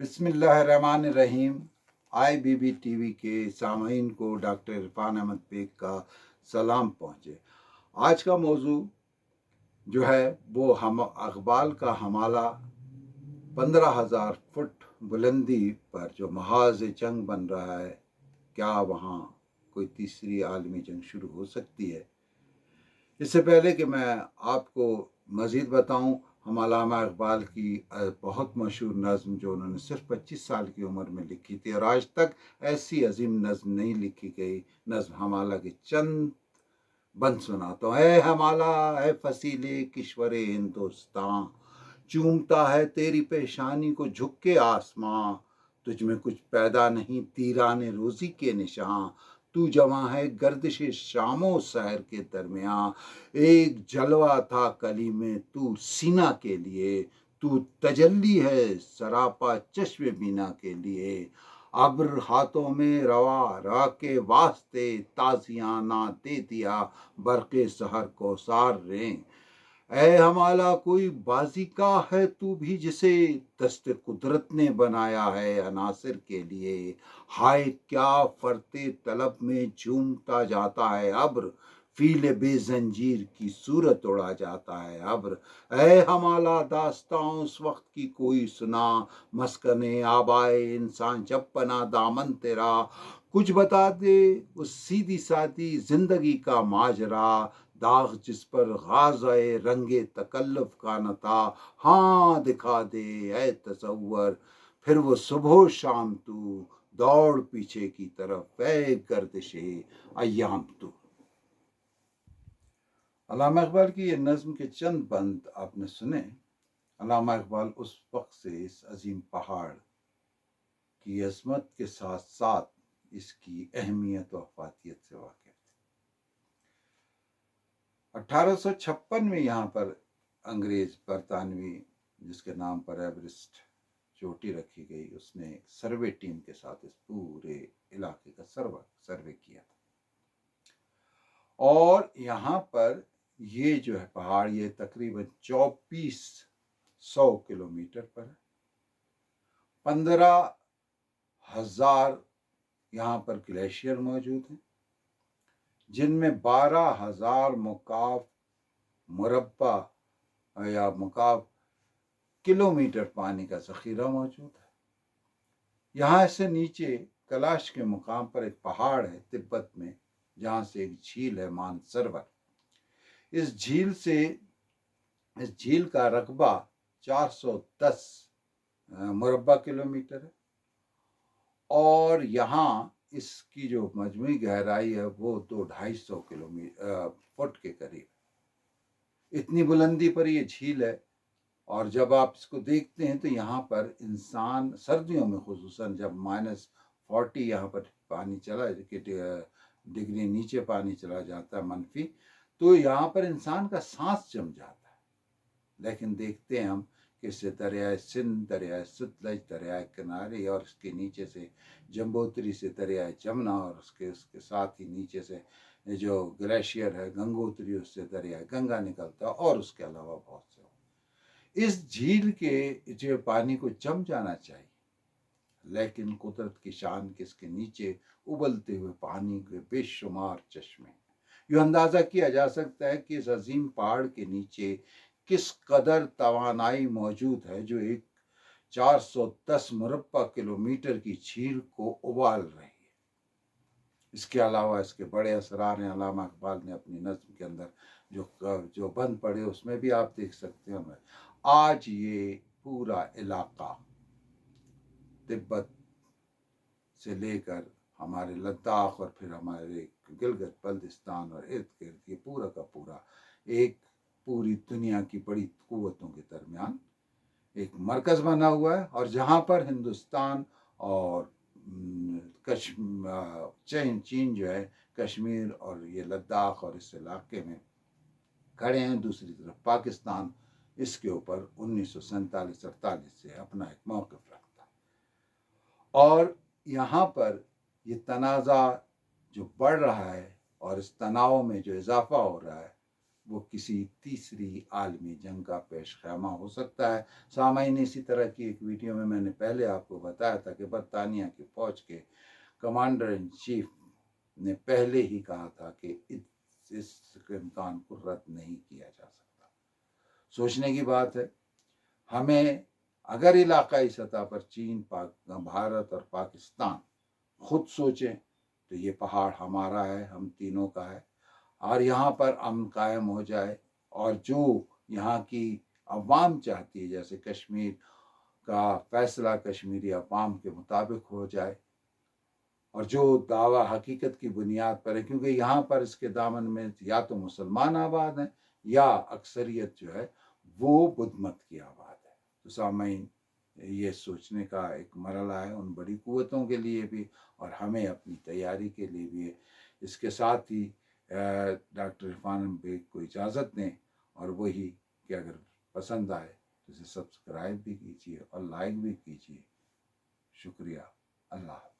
बिस्मिल्लाहिर्रहमानिर्रहीम। IBB TV के सामईन को डॉक्टर इरफान अहमद बेग का सलाम पहुँचे। आज का मौजू जो है वो हम अक़बाल का हमाला 15,000 फुट बुलंदी पर जो महाज़ जंग बन रहा है, क्या वहाँ कोई तीसरी आलमी जंग शुरू हो सकती है? इससे पहले कि मैं आपको मज़ीद बताऊं, हम अल्लामा इक़बाल की बहुत मशहूर नज़्म जो उन्होंने सिर्फ 25 साल की उम्र में लिखी थी और आज तक ऐसी अजीम नज़्म नहीं लिखी गई, नज़्म हमाला के चंद बंद सुनाता हूँ। ऐ हमाला ऐ फसीले किश्वर हिंदुस्तान, चूमता है तेरी पेशानी को झुक के आसमां, तुझ में कुछ पैदा नहीं तीराने रोज़ी के निशान, तू जवां है गर्दिश शामो सहर के दरमियाँ, एक जलवा था कली में तू सीना के लिए, तू तजल्ली है सरापा चश्मे बीना के लिए, अब्र हाथों में रवा रा के वास्ते ताजियाना दे दिया बरक़े सहर को सार रे। ऐ हमाला कोई बाजी का है तू भी जिसे दस्त कुदरत ने बनाया है अनासिर के लिए, हाय क्या फरते तलब में झूमता जाता है अब्र, फील बेजंजीर की सूरत उड़ा जाता है अब्र। ऐ हमाला दास्तां उस वक्त की कोई सुना, मस्कने आबाए इंसान जब पना दामन तेरा, कुछ बता दे उस सीधी सादी जिंदगी का माजरा, दाग जिस पर गाज़ाए रंगे तकल्लुफ का न था, हाँ दिखा दे ऐ तसव्वुर फिर वो सुबह शाम तू, दौड़ पीछे की तरफ ऐ गर्दिशे अय्याम तू। अल्लामा इक़बाल की ये नज़्म के चंद बंद आपने सुने। अल्लामा इक़बाल उस वक्त से इस अजीम पहाड़ की अज़मत के साथ साथ इसकी अहमियत व अफादियत से वाकिफ़ थे। 1856 में यहाँ पर अंग्रेज बरतानवी जिसके नाम पर एवरेस्ट चोटी रखी गई, उसने सर्वे टीम के साथ इस पूरे इलाके का सर्वे किया था और यहाँ पर ये जो है पहाड़ ये तकरीबन 2400 किलोमीटर पर है। 15,000 यहाँ पर ग्लेशियर मौजूद हैं, जिनमें 12,000 मुकाफ मुरब्बा या मुकाफ किलोमीटर पानी का ज़ख़ीरा मौजूद है। यहाँ से नीचे कैलाश के मुकाम पर एक पहाड़ है तिब्बत में, जहाँ से एक झील है मानसरोवर। इस झील का रकबा 410 मुरब्बा किलोमीटर है और यहाँ इसकी जो मजमूई गहराई है वो 200-250 फुट के करीब। इतनी बुलंदी पर ये झील है और जब आप इसको देखते हैं तो यहाँ पर इंसान सर्दियों में खुसूसन जब -40 यहाँ पर पानी चला डिग्री नीचे पानी चला जाता है मनफी, तो यहाँ पर इंसान का सांस जम जाता है। लेकिन देखते हैं हम कि इससे दरियाए सिंध, दरियाए सतलज, दरियाए किनारे और इसके नीचे से जम्बोतरी से दरियाए जमुना और उसके साथ ही नीचे से जो ग्लेशियर है गंगोत्री, उससे दरियाए गंगा निकलता है और उसके अलावा बहुत से। इस झील के जो पानी को जम जाना चाहिए, लेकिन कुदरत की शान के इसके नीचे उबलते हुए पानी के बेशुमार चश्मे। ये अंदाज़ा किया जा सकता है कि इस अजीम पहाड़ के नीचे किस कदर तवानाई मौजूद है जो एक 410 मुरब्बा किलोमीटर की झील को उबाल रही है। इसके अलावा इसके बड़े असरार हैं। अल्लामा इक़बाल ने अपनी नज़्म के अंदर जो बंद पड़े उसमें भी आप देख सकते हैं। आज ये पूरा इलाका तिब्बत से लेकर हमारे लद्दाख और फिर हमारे गिलगित बल्तिस्तान और इर्द गिर्द ये पूरा का पूरा एक पूरी दुनिया की बड़ी क़ुव्वतों के दरमियान एक मरकज़ बना हुआ है और जहाँ पर हिंदुस्तान और चीन जो है कश्मीर और ये लद्दाख और इस इलाके में खड़े हैं। दूसरी तरफ पाकिस्तान इसके ऊपर 1947-48 से अपना एक मौक़िफ़ रखता है और यहाँ पर ये तनाज़ा जो बढ़ रहा है और इस तनाव में जो इजाफ़ा हो रहा है, وہ کسی تیسری عالمی جنگ کا پیش خیمہ ہو سکتا ہے۔ سامعین، اسی طرح کی ایک ویڈیو میں نے پہلے آپ کو بتایا تھا کہ برطانیہ کی فوج کے کمانڈر ان چیف نے پہلے ہی کہا تھا کہ اس امکان کو رد نہیں کیا جا سکتا۔ سوچنے کی بات ہے، ہمیں اگر علاقائی سطح پر چین، بھارت اور پاکستان خود سوچیں تو یہ پہاڑ ہمارا ہے، ہم تینوں کا ہے، اور یہاں پر امن قائم ہو جائے، اور جو یہاں کی عوام چاہتی ہے جیسے کشمیر کا فیصلہ کشمیری عوام کے مطابق ہو جائے، اور جو دعویٰ حقیقت کی بنیاد پر ہے، کیونکہ یہاں پر اس کے دامن میں یا تو مسلمان آباد ہیں یا اکثریت جو ہے وہ بدھ مت کی آباد ہے۔ تو سامعین، یہ سوچنے کا ایک مرحلہ ہے ان بڑی قوتوں کے لیے بھی اور ہمیں اپنی تیاری کے لیے بھی ہے۔ اس کے ساتھ ہی ڈاکٹر عرفان بیگ کو اجازت دیں، اور وہی کہ اگر پسند آئے تو اسے سبسکرائب بھی کیجیے اور لائک بھی کیجیے۔ شکریہ، اللہ حافظ۔